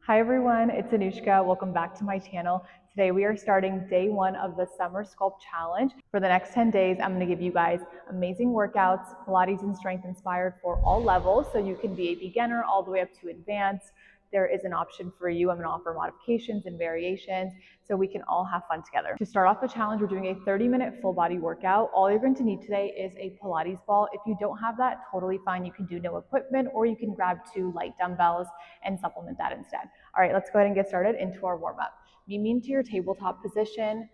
Hi everyone, it's Anushka. Welcome back to my channel. Today we are starting day one of the Summer Sculpt Challenge. For the next 10 days, I'm going to give you guys amazing workouts, Pilates and strength inspired for all levels. So you can be a beginner all the way up to advanced. There is an option for you. I'm going to offer modifications and variations so we can all have fun together. To start off the challenge, we're doing a 30-minute full body workout. All you're going to need today is a Pilates ball. If you don't have that, totally fine. You can do no equipment, or you can grab 2 light dumbbells and supplement that instead. All right, let's go ahead and get started into our warm-up. Meet me into your tabletop position.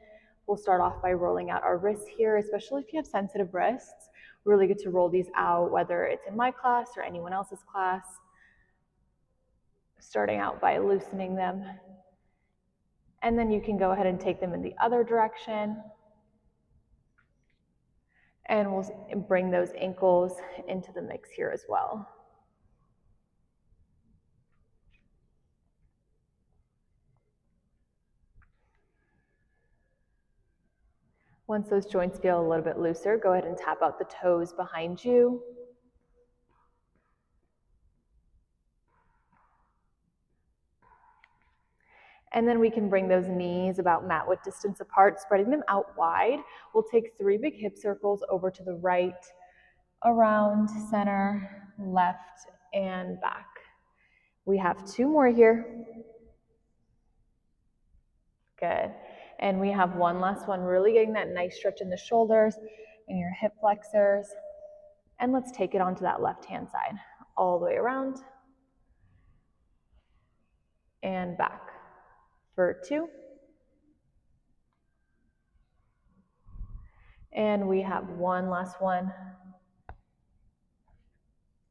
We'll start off by rolling out our wrists here, especially if you have sensitive wrists. Really good to roll these out, whether it's in my class or anyone else's class. Starting out by loosening them. And then you can go ahead and take them in the other direction. And we'll bring those ankles into the mix here as well. Once those joints feel a little bit looser, go ahead and tap out the toes behind you. And then we can bring those knees about mat width distance apart, spreading them out wide. We'll take 3 big hip circles over to the right, around, center, left, and back. We have 2 more here. Good. And we have one last one, really getting that nice stretch in the shoulders and your hip flexors. And let's take it onto that left-hand side, all the way around and back for 2. And we have one last one.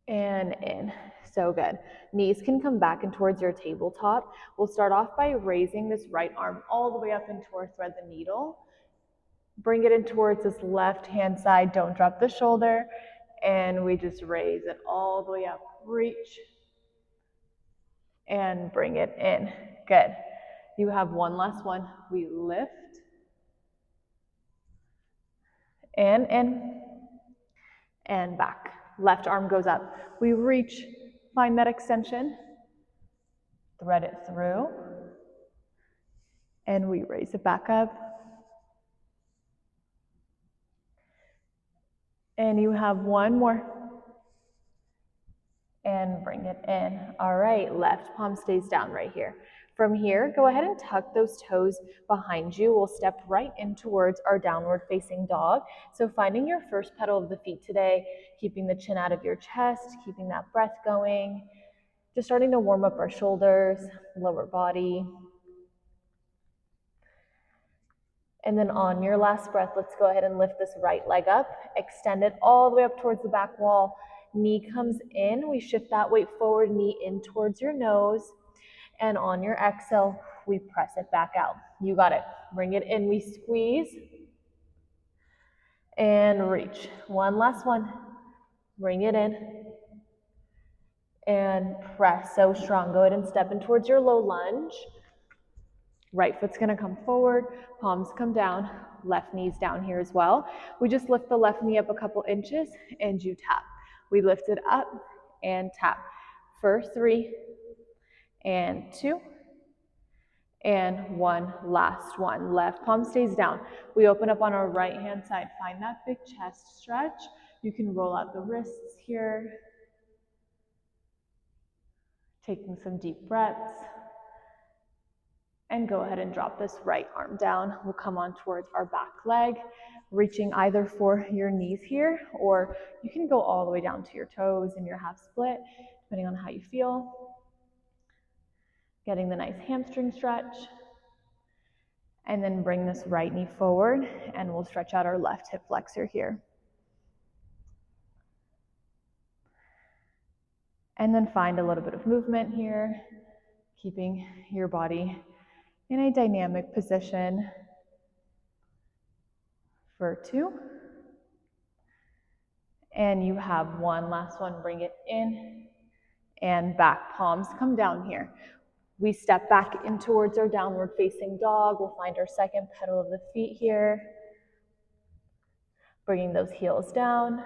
And in. So good. Knees can come back and towards your tabletop. We'll start off by raising this right arm all the way up into our thread the needle. Bring it in towards this left hand side. Don't drop the shoulder. And we just raise it all the way up. Reach. And bring it in. Good. You have one last one. We lift. And in. And back. Left arm goes up. We reach, find that extension, thread it through, and we raise it back up. And you have one more. And bring it in. All right, left palm stays down right here. From here, go ahead and tuck those toes behind you. We'll step right in towards our downward facing dog. So finding your first pedal of the feet today, keeping the chin out of your chest, keeping that breath going. Just starting to warm up our shoulders, lower body. And then on your last breath, let's go ahead and lift this right leg up. Extend it all the way up towards the back wall. Knee comes in. We shift that weight forward, knee in towards your nose. And on your exhale, we press it back out. You got it. Bring it in. We squeeze and reach. One last one. Bring it in and press. So strong. Go ahead and step in towards your low lunge. Right foot's going to come forward. Palms come down. Left knee's down here as well. We just lift the left knee up a couple inches and you tap. We lift it up and tap. For 3 and 2 and 1. Last one. Left palm stays down. We open up on our right hand side. Find that big chest stretch. You can roll out the wrists here. Taking some deep breaths. And go ahead and drop this right arm down. We'll come on towards our back leg, reaching either for your knees here, or you can go all the way down to your toes in your half split, depending on how you feel. Getting the nice hamstring stretch. And then bring this right knee forward, and we'll stretch out our left hip flexor here. And then find a little bit of movement here, keeping your body in a dynamic position for 2. And you have one last one. Bring it in and back. Palms come down here. We step back in towards our downward facing dog. We'll find our second pedal of the feet here. Bringing those heels down.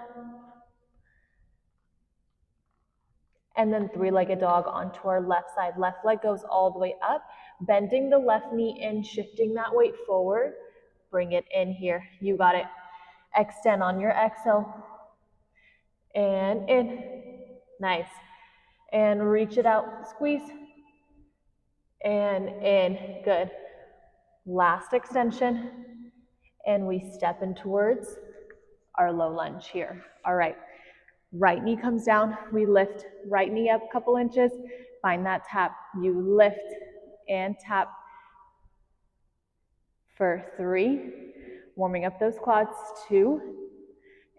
And then three-legged dog onto our left side. Left leg goes all the way up, bending the left knee in, shifting that weight forward. Bring it in here. You got it. Extend on your exhale. And in. Nice. And reach it out. Squeeze. And in. Good. Last extension. And we step in towards our low lunge here. All right. Right knee comes down. We lift. Right knee up a couple inches. Find that tap. You lift and tap for 3. Warming up those quads. 2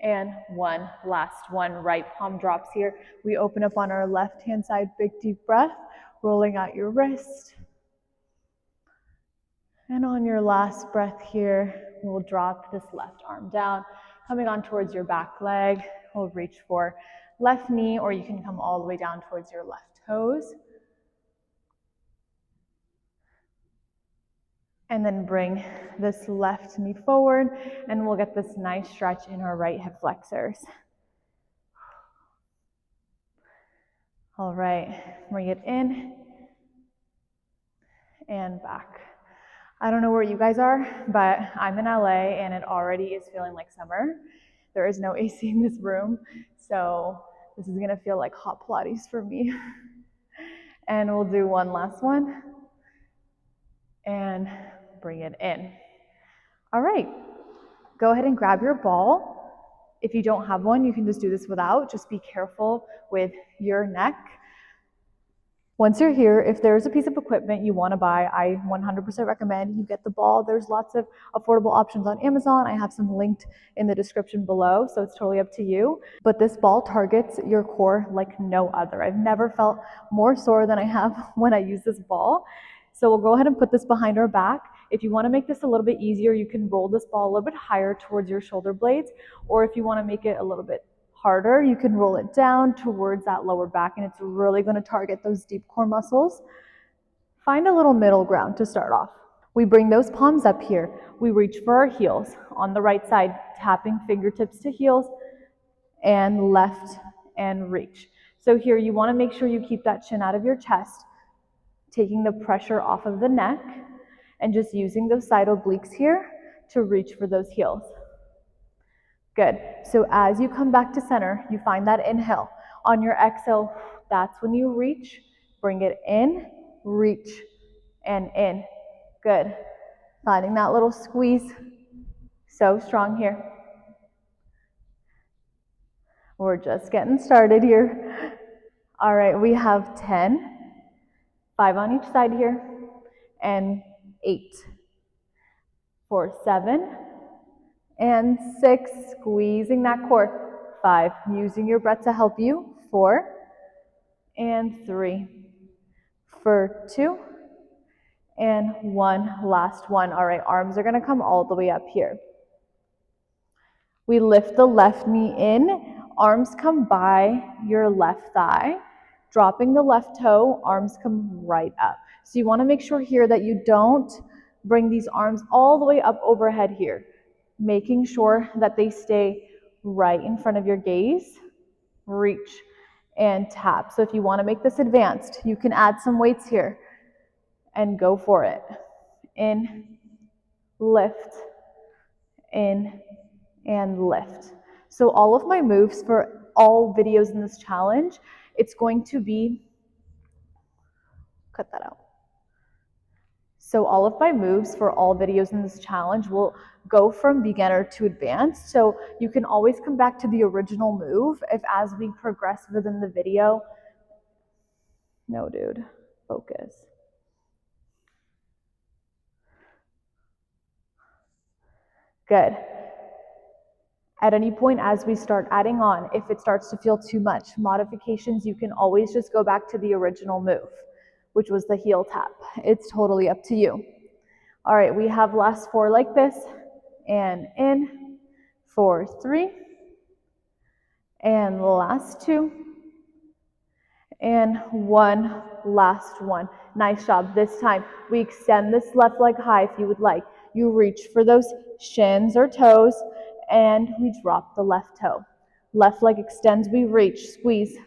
and 1. Last one. Right palm drops here. We open up on our left hand side. Big deep breath. Rolling out your wrist. And on your last breath here, we'll drop this left arm down. Coming on towards your back leg. We'll reach for left knee, or you can come all the way down towards your left toes. And then bring this left knee forward, and we'll get this nice stretch in our right hip flexors. All right, bring it in and back. I don't know where you guys are, but I'm in LA and it already is feeling like summer. There is no AC in this room, so this is gonna feel like hot Pilates for me. And we'll do one last one. And bring it in. All right, go ahead and grab your ball. If you don't have one, you can just do this without. Just be careful with your neck. Once you're here, if there's a piece of equipment you want to buy, I 100% recommend you get the ball. There's lots of affordable options on Amazon. I have some linked in the description below, so it's totally up to you. But this ball targets your core like no other. I've never felt more sore than I have when I use this ball. So we'll go ahead and put this behind our back. If you want to make this a little bit easier, you can roll this ball a little bit higher towards your shoulder blades, or if you want to make it a little bit harder, you can roll it down towards that lower back, and it's really going to target those deep core muscles. Find a little middle ground to start off. We bring those palms up here. We reach for our heels on the right side, tapping fingertips to heels, and left and reach. So here you want to make sure you keep that chin out of your chest, taking the pressure off of the neck, and just using those side obliques here to reach for those heels. Good. So as you come back to center, you find that inhale. On your exhale, that's when you reach. Bring it in, reach, and in. Good. Finding that little squeeze. So strong here. We're just getting started here. All right, we have 10, 5 on each side here, and 8, for 7, and 6, squeezing that core, 5, using your breath to help you, 4, and 3, for 2, and 1, last one. All right, arms are gonna come all the way up here. We lift the left knee in, arms come by your left thigh, dropping the left toe, arms come right up. So you wanna make sure here that you don't bring these arms all the way up overhead here, making sure that they stay right in front of your gaze, reach, and tap. So if you want to make this advanced, you can add some weights here and go for it. In, lift, in, and lift. So all of my moves for all videos in this challenge, it's going to be, cut that out. So all of my moves for all videos in this challenge will go from beginner to advanced. So you can always come back to the original move if as we progress within the video. No, dude, focus. Good. At any point as we start adding on, if it starts to feel too much modifications, you can always just go back to the original move, which was the heel tap. It's totally up to you. All right, we have last 4 like this, and in, for 3, and last 2, and 1, last 1. Nice job. This time, we extend this left leg high if you would like. You reach for those shins or toes, and we drop the left toe. Left leg extends, we reach, squeeze,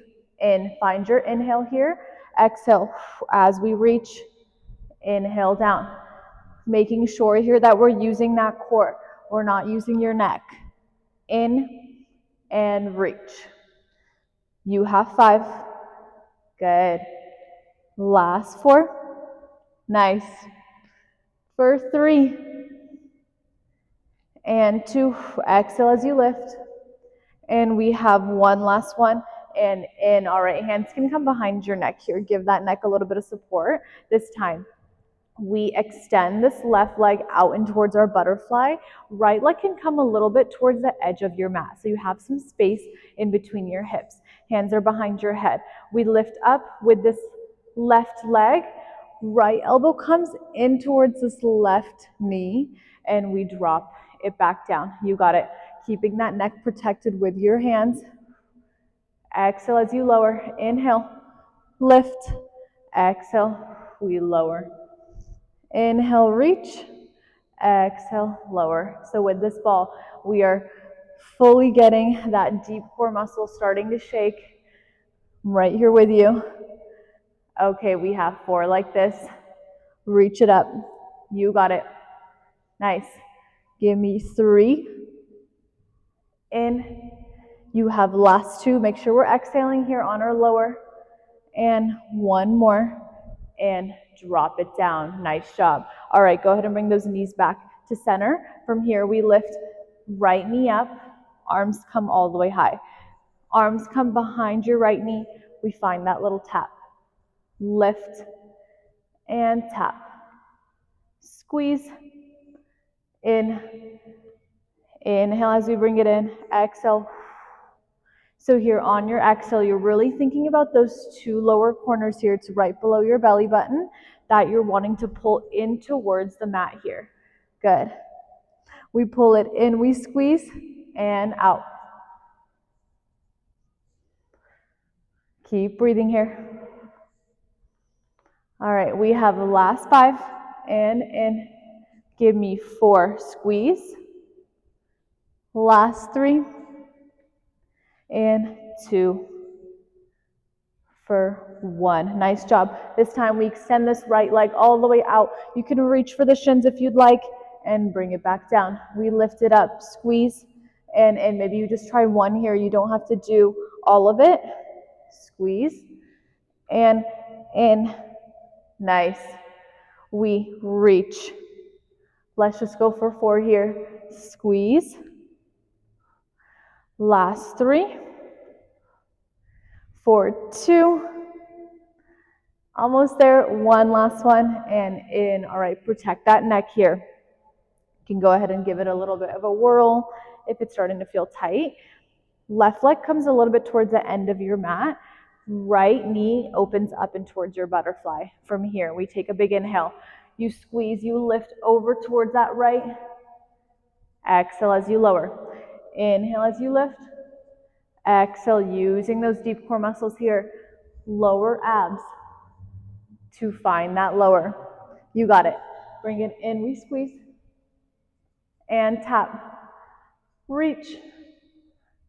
In, find your inhale here. Exhale as we reach. Inhale down. Making sure here that we're using that core. We're not using your neck. In and reach. You have 5. Good. Last 4. Nice. For 3 and 2. Exhale as you lift. And we have one last one. And in. All right, hands can come behind your neck here. Give that neck a little bit of support. This time, we extend this left leg out and towards our butterfly. Right leg can come a little bit towards the edge of your mat. So you have some space in between your hips. Hands are behind your head. We lift up with this left leg. Right elbow comes in towards this left knee. And we drop it back down. You got it. Keeping that neck protected with your hands. Exhale as you lower. Inhale. Lift. Exhale. We lower. Inhale, reach. Exhale, lower. So with this ball, we are fully getting that deep core muscle starting to shake. I'm right here with you. Okay, we have 4 like this. Reach it up. You got it. Nice. Give me 3. In. You have last 2. Make sure we're exhaling here on our lower. And 1 more. And drop it down. Nice job. All right, go ahead and bring those knees back to center. From here, we lift right knee up. Arms come all the way high. Arms come behind your right knee. We find that little tap. Lift and tap. Squeeze. In. Inhale as we bring it in. Exhale. So here on your exhale, you're really thinking about those 2 lower corners here. It's right below your belly button that you're wanting to pull in towards the mat here. Good. We pull it in, we squeeze, and out. Keep breathing here. All right, we have the last 5. And in. Give me 4. Squeeze. Last 3. And 2 for 1. Nice job. This time we extend this right leg all the way out. You can reach for the shins if you'd like and bring it back down. We lift it up, squeeze, and maybe you just try 1 here. You don't have to do all of it. Squeeze and in. Nice. We reach. Let's just go for 4 here. Squeeze. Last 3. For 2. Almost there. 1 last one. And in. All right, protect that neck here. You can go ahead and give it a little bit of a whirl if it's starting to feel tight. Left leg comes a little bit towards the end of your mat. Right knee opens up and towards your butterfly. From here, we take a big inhale. You squeeze, you lift over towards that right. Exhale as you lower. Inhale as you lift. Exhale, using those deep core muscles here. Lower abs to find that lower. You got it. Bring it in, we squeeze. And tap. Reach.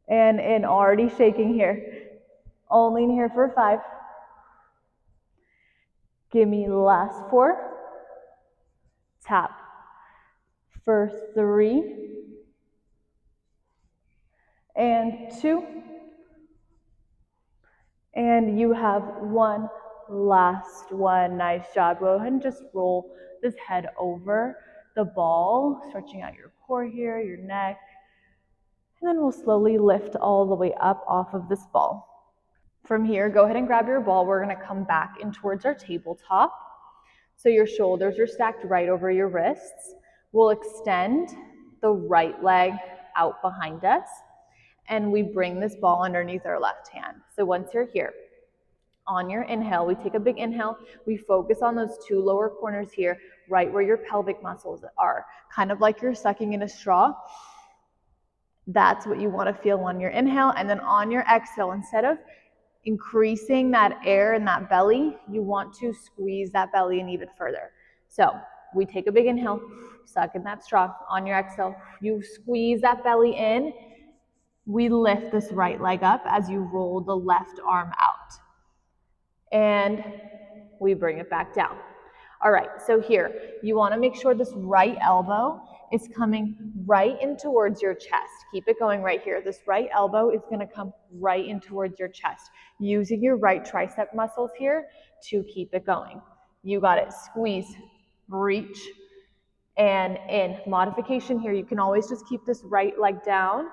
And in, already shaking here. Only in here for 5. Give me last 4. Tap. For 3. And 2. And you have 1 last one. Nice job. Go ahead and just roll this head over the ball, stretching out your core here, your neck. And then we'll slowly lift all the way up off of this ball. From here, go ahead and grab your ball. We're going to come back in towards our tabletop. So your shoulders are stacked right over your wrists. We'll extend the right leg out behind us. And we bring this ball underneath our left hand. So once you're here, on your inhale, we take a big inhale. We focus on those 2 lower corners here, right where your pelvic muscles are. Kind of like you're sucking in a straw. That's what you want to feel on your inhale. And then on your exhale, instead of increasing that air in that belly, you want to squeeze that belly in even further. So we take a big inhale, suck in that straw. On your exhale, you squeeze that belly in. We lift this right leg up as you roll the left arm out. And we bring it back down. All right, so here, you want to make sure this right elbow is coming right in towards your chest. Keep it going right here. This right elbow is going to come right in towards your chest, using your right tricep muscles here to keep it going. You got it. Squeeze, reach, and in. Modification here, you can always just keep this right leg down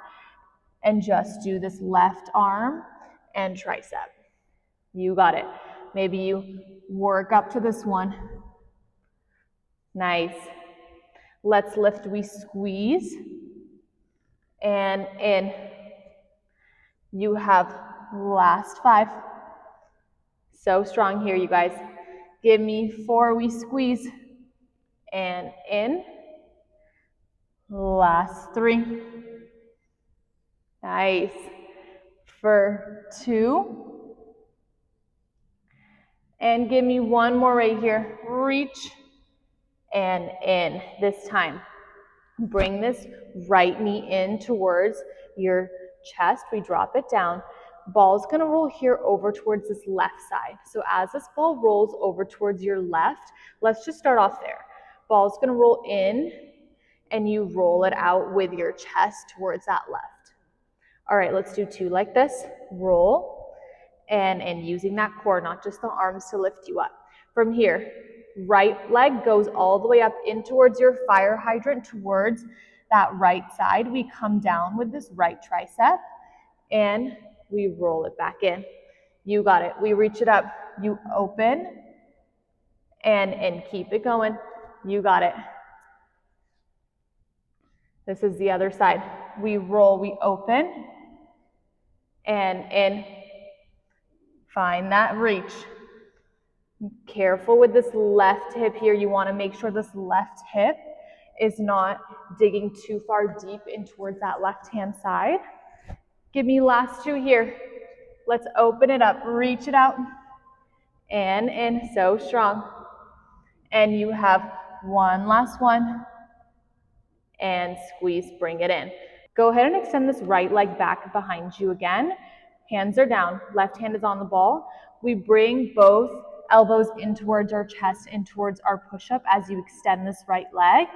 and just do this left arm and tricep. You got it. Maybe you work up to this one. Nice. Let's lift, we squeeze, and in. You have last 5. So strong here, you guys. Give me 4, we squeeze, and in. Last 3. Nice. For 2. And give me 1 more right here. Reach and in. This time, bring this right knee in towards your chest. We drop it down. Ball's going to roll here over towards this left side. So as this ball rolls over towards your left, let's just start off there. Ball's going to roll in, and you roll it out with your chest towards that left. All right, let's do 2 like this. Roll, and using that core, not just the arms to lift you up. From here, right leg goes all the way up in towards your fire hydrant, towards that right side. We come down with this right tricep, and we roll it back in. You got it. We reach it up. You open, and keep it going. You got it. This is the other side. We roll, we open, and in. Find that reach. Careful with this left hip here. You want to make sure this left hip is not digging too far deep in towards that left-hand side. Give me last 2 here. Let's open it up. Reach it out. And in. So strong. And you have 1 last one. And squeeze. Bring it in. Go ahead and extend this right leg back behind you again. Hands are down. Left hand is on the ball. We bring both elbows in towards our chest and towards our push-up as you extend this right leg.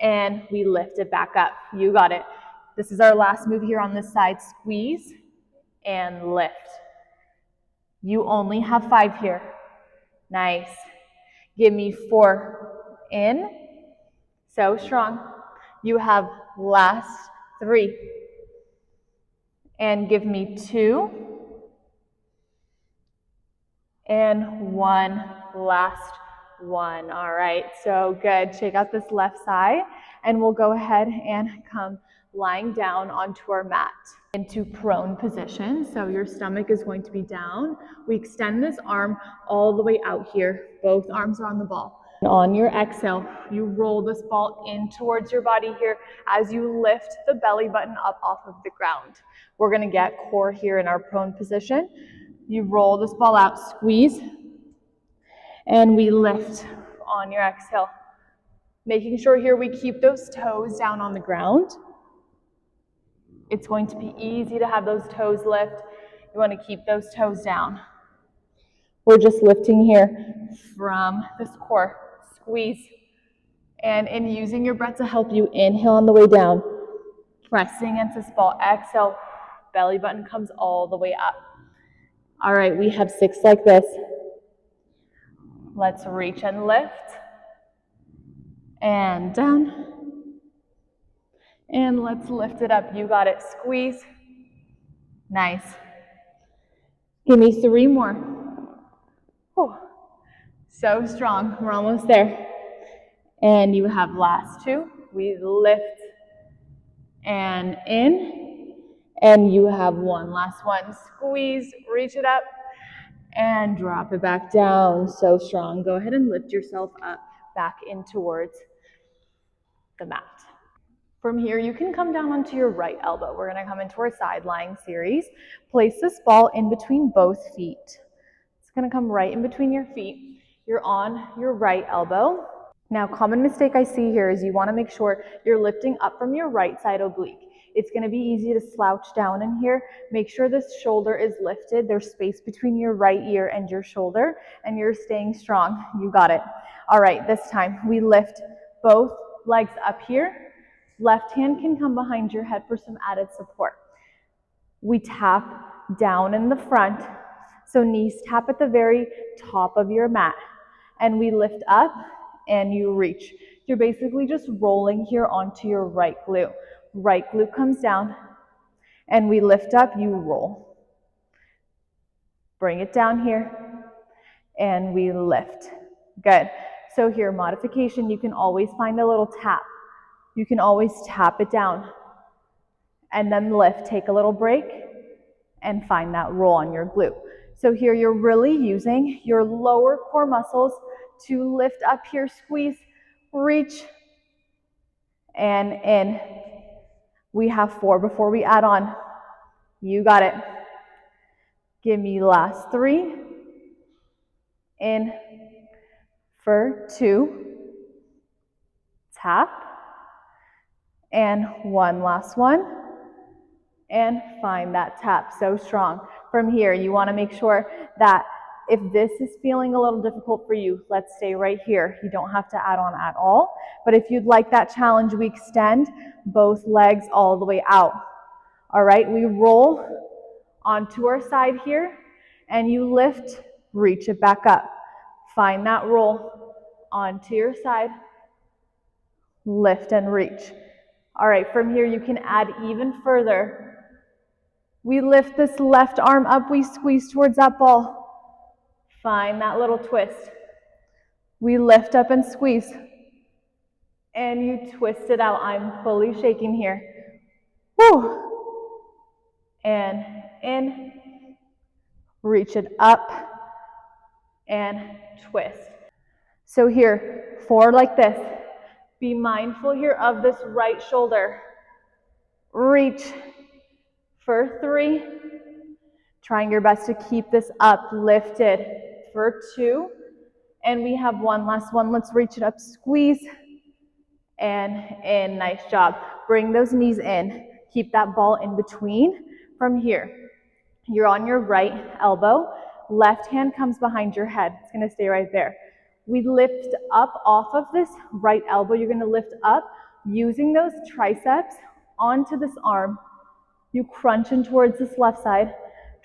And we lift it back up. You got it. This is our last move here on this side. Squeeze and lift. You only have 5 here. Nice. Give me 4. In. So strong. You have last 3. And give me 2. And 1 last one. All right, so good. Check out this left side, and we'll go ahead and come lying down onto our mat into prone position. So your stomach is going to be down. We extend this arm all the way out here. Both arms are on the ball. On your exhale, you roll this ball in towards your body here as you lift the belly button up off of the ground. We're going to get core here in our prone position. You roll this ball out, squeeze, and we lift on your exhale. Making sure here we keep those toes down on the ground. It's going to be easy to have those toes lift. You want to keep those toes down. We're just lifting here from this core. Squeeze. And in using your breath to help you, inhale on the way down. Pressing against this ball. Exhale. Belly button comes all the way up. All right, we have 6 like this. Let's reach and lift. And down. And let's lift it up. You got it. Squeeze. Nice. Give me 3 more. Whew. So strong. We're almost there. And you have last 2. We lift and in. And you have 1 last one. Squeeze. Reach it up. And drop it back down. So strong. Go ahead and lift yourself up back in towards the mat. From here, you can come down onto your right elbow. We're going to come into our sideline series. Place this ball in between both feet. It's going to come right in between your feet. You're on your right elbow. Now, common mistake I see here is you want to make sure you're lifting up from your right side oblique. It's going to be easy to slouch down in here. Make sure this shoulder is lifted. There's space between your right ear and your shoulder, and you're staying strong. You got it. All right, this time we lift both legs up here. Left hand can come behind your head for some added support. We tap down in the front, so knees tap at the very top of your mat. And we lift up and you reach. You're basically just rolling here onto your right glute. Right glute comes down and we lift up, you roll. Bring it down here and we lift. Good. So here, modification, you can always find a little tap. You can always tap it down and then lift. Take a little break and find that roll on your glute. So here you're really using your lower core muscles to lift up here, squeeze, reach, and in. We have 4 before we add on. You got it. Give me last 3. In for 2. Tap. And 1 last one. And find that tap. So strong. From here, you want to make sure that if this is feeling a little difficult for you, let's stay right here. You don't have to add on at all. But if you'd like that challenge, we extend both legs all the way out. All right, we roll onto our side here, and you lift, reach it back up. Find that roll onto your side, lift and reach. All right, from here you can add even further. We lift this left arm up, we squeeze towards that ball. Find that little twist. We lift up and squeeze. And you twist it out. I'm fully shaking here. Woo! And in. Reach it up. And twist. So here, 4 like this. Be mindful here of this right shoulder. Reach for 3. Trying your best to keep this up, lifted for 2. And we have 1 last one. Let's reach it up, squeeze, and in. Nice job. Bring those knees in. Keep that ball in between. From here, you're on your right elbow. Left hand comes behind your head. It's going to stay right there. We lift up off of this right elbow. You're going to lift up using those triceps onto this arm. You crunch in towards this left side.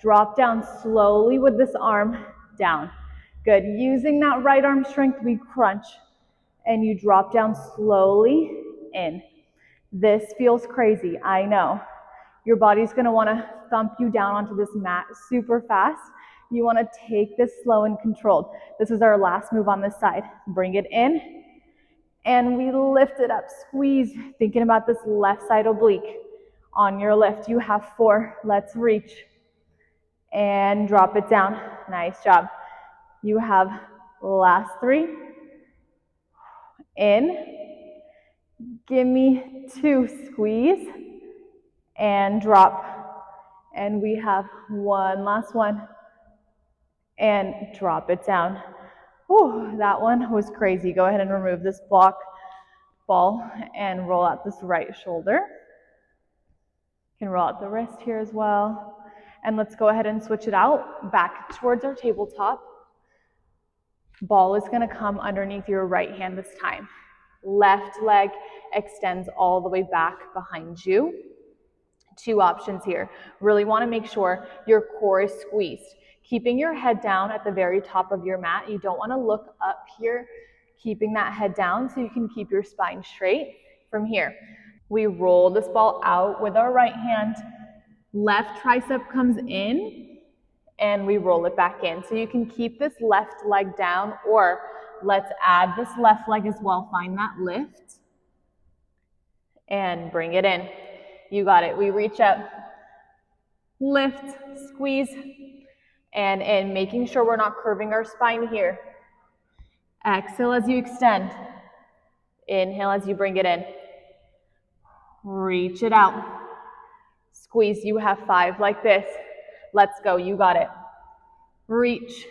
Drop down slowly with this arm down. Good. Using that right arm strength, we crunch. And you drop down slowly in. This feels crazy, I know. Your body's going to want to thump you down onto this mat super fast. You want to take this slow and controlled. This is our last move on this side. Bring it in. And we lift it up. Squeeze. Thinking about this left side oblique. On your lift, you have 4. Let's reach. And drop it down. Nice job. You have last 3. In. Give me 2. Squeeze. And drop. And we have 1 last one. And drop it down. Whew, that one was crazy. Go ahead and remove this ball and roll out this right shoulder. You can roll out the wrist here as well. And let's go ahead and switch it out back towards our tabletop. Ball is going to come underneath your right hand this time. Left leg extends all the way back behind you. 2 options here. Really want to make sure your core is squeezed. Keeping your head down at the very top of your mat. You don't want to look up here. Keeping that head down so you can keep your spine straight. From here, we roll this ball out with our right hand. Left tricep comes in and we roll it back in. So you can keep this left leg down, or let's add this left leg as well. Find that lift and bring it in. You got it. We reach up, lift, squeeze, and in, making sure we're not curving our spine here. Exhale as you extend. Inhale as you bring it in. Reach it out. Squeeze. You have 5 like this. Let's go. You got it. Reach.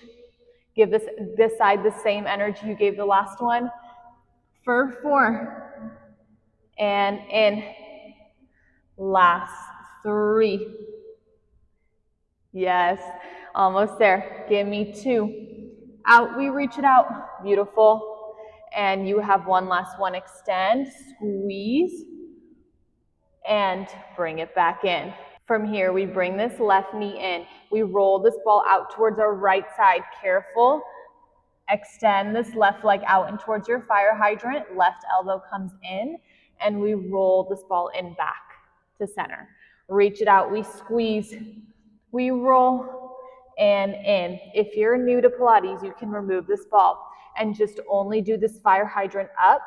Give this side the same energy you gave the last one. For 4. And in. Last 3. Yes, almost there. Give me 2. Out, we reach it out. Beautiful. And you have one last one. Extend, squeeze, and bring it back in. From here, we bring this left knee in. We roll this ball out towards our right side. Careful. Extend this left leg out and towards your fire hydrant. Left elbow comes in, and we roll this ball in back to center. Reach it out. We squeeze. We roll and in. If you're new to Pilates, you can remove this ball and just only do this fire hydrant up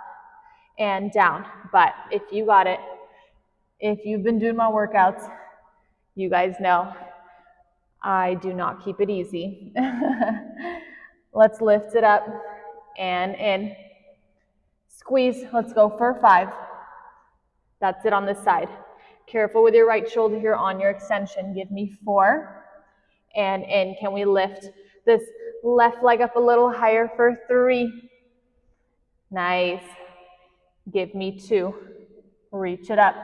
and down. But if you got it, if you've been doing my workouts, you guys know I do not keep it easy. Let's lift it up and in. Squeeze. Let's go for 5. That's it on this side. Careful with your right shoulder here on your extension. Give me 4 and in. Can we lift this left leg up a little higher for 3? Nice. Give me 2. Reach it up.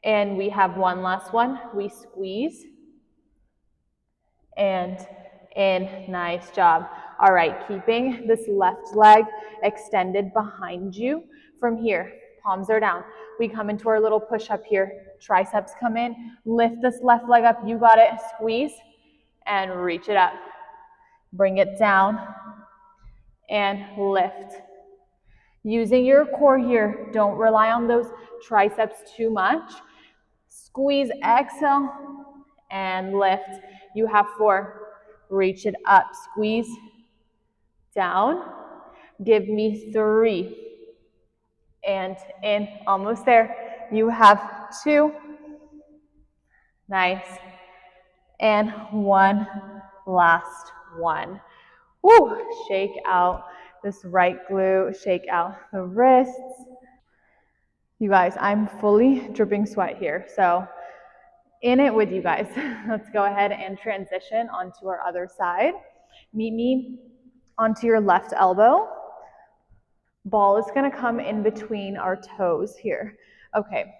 And we have one last one. We squeeze and in. Nice job. All right, keeping this left leg extended behind you. From here, palms are down. We come into our little push-up here. Triceps come in. Lift this left leg up. You got it. Squeeze and reach it up. Bring it down and lift. Using your core here. Don't rely on those triceps too much. Squeeze, exhale, and lift. You have 4. Reach it up. Squeeze, down. Give me 3. And in. Almost there. You have 2. Nice. And 1 last one. Woo! Shake out this right glute. Shake out the wrists. You guys, I'm fully dripping sweat here. So in it with you guys. Let's go ahead and transition onto our other side. Meet me onto your left elbow. Ball is going to come in between our toes here. Okay.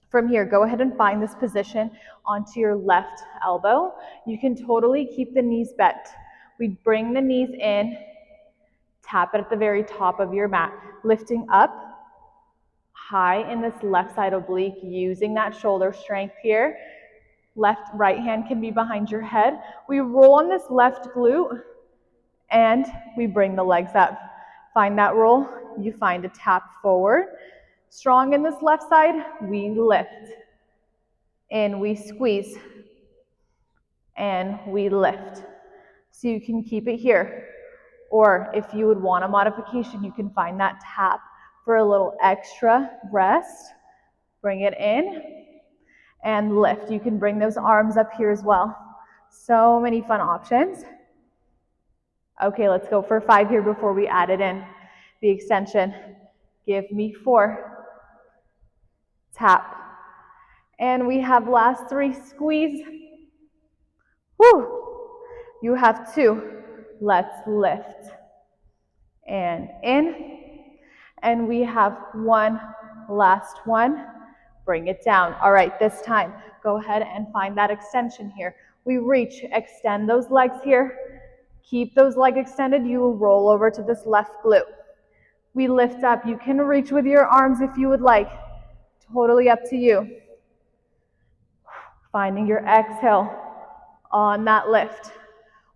From here, go ahead and find this position onto your left elbow. You can totally keep the knees bent. We bring the knees in, tap it at the very top of your mat, lifting up high in this left side oblique, using that shoulder strength here. Right hand can be behind your head. We roll on this left glute and we bring the legs up. Find that roll. You find a tap forward. Strong in this left side, we lift. And we squeeze. And we lift. So you can keep it here. Or if you would want a modification, you can find that tap for a little extra rest. Bring it in and lift. You can bring those arms up here as well. So many fun options. Okay, let's go for 5 here before we add it in. The extension. Give me 4. Tap. And we have last 3. Squeeze. Woo! You have 2. Let's lift. And in. And we have 1 last one. Bring it down. All right, this time, go ahead and find that extension here. We reach, extend those legs here. Keep those legs extended. You will roll over to this left glute. We lift up. You can reach with your arms if you would like. Totally up to you. Finding your exhale on that lift.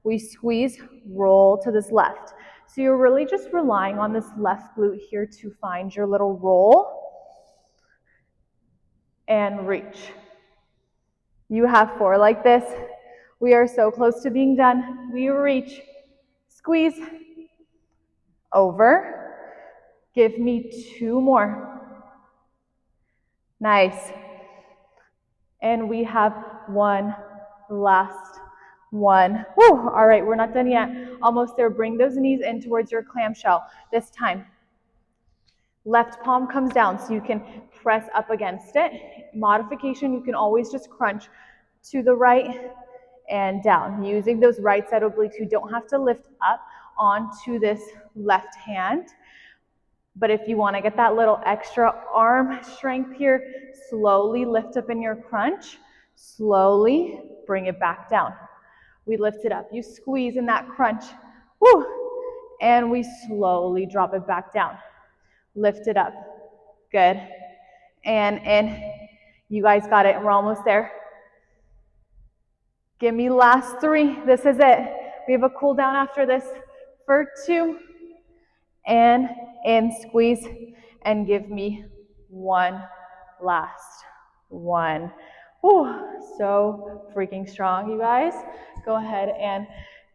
We squeeze, roll to this left. So you're really just relying on this left glute here to find your little roll and reach. You have 4 like this. We are so close to being done. We reach, squeeze, over. Give me 2 more. Nice. And we have 1 last one. Woo. All right, we're not done yet. Almost there. Bring those knees in towards your clamshell. This time, left palm comes down so you can press up against it. Modification, you can always just crunch to the right and down. Using those right side obliques, you don't have to lift up onto this left hand. But if you want to get that little extra arm strength here, slowly lift up in your crunch, slowly bring it back down. We lift it up. You squeeze in that crunch. Woo! And we slowly drop it back down. Lift it up. Good. And in. You guys got it. We're almost there. Give me last 3. This is it. We have a cool down after this for 2. And in, squeeze, and give me 1 last. 1. Whew, so freaking strong, you guys. Go ahead and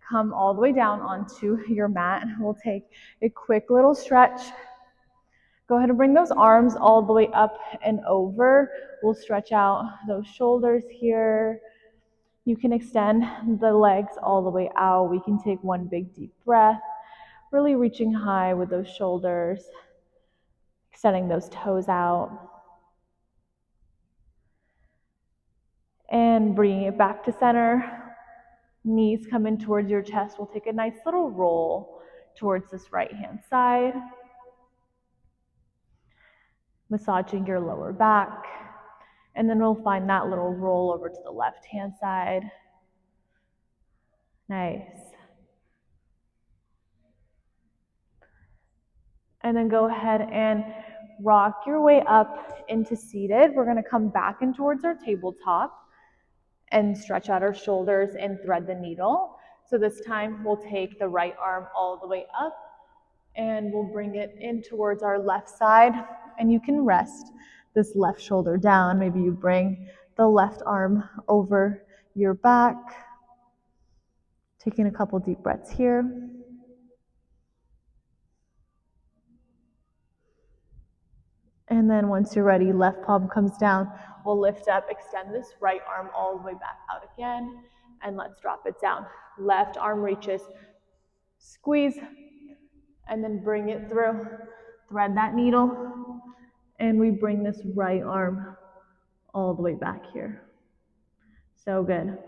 come all the way down onto your mat. We'll take a quick little stretch. Go ahead and bring those arms all the way up and over. We'll stretch out those shoulders here. You can extend the legs all the way out. We can take one big deep breath, really reaching high with those shoulders, extending those toes out. And bringing it back to center. Knees come in towards your chest. We'll take a nice little roll towards this right hand side. Massaging your lower back. And then we'll find that little roll over to the left hand side. Nice. And then go ahead and rock your way up into seated. We're going to come back in towards our tabletop and stretch out our shoulders and thread the needle. So this time we'll take the right arm all the way up and we'll bring it in towards our left side, and you can rest this left shoulder down. Maybe you bring the left arm over your back. Taking a couple deep breaths here. And then once you're ready, left palm comes down. We'll lift up, extend this right arm all the way back out again, and let's drop it down. Left arm reaches, squeeze, and then bring it through. Thread that needle, and we bring this right arm all the way back here. So good.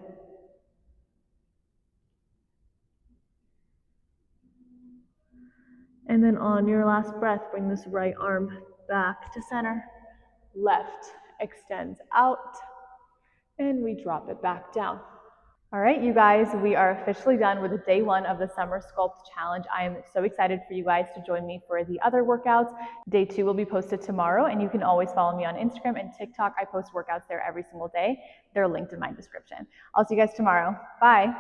And then on your last breath, bring this right arm back to center. Left extends out, and we drop it back down. All right, you guys, we are officially done with day 1 of the Summer Sculpt Challenge. I am so excited for you guys to join me for the other workouts. Day 2 will be posted tomorrow, and you can always follow me on Instagram and TikTok. I post workouts there every single day. They're linked in my description. I'll see you guys tomorrow. Bye.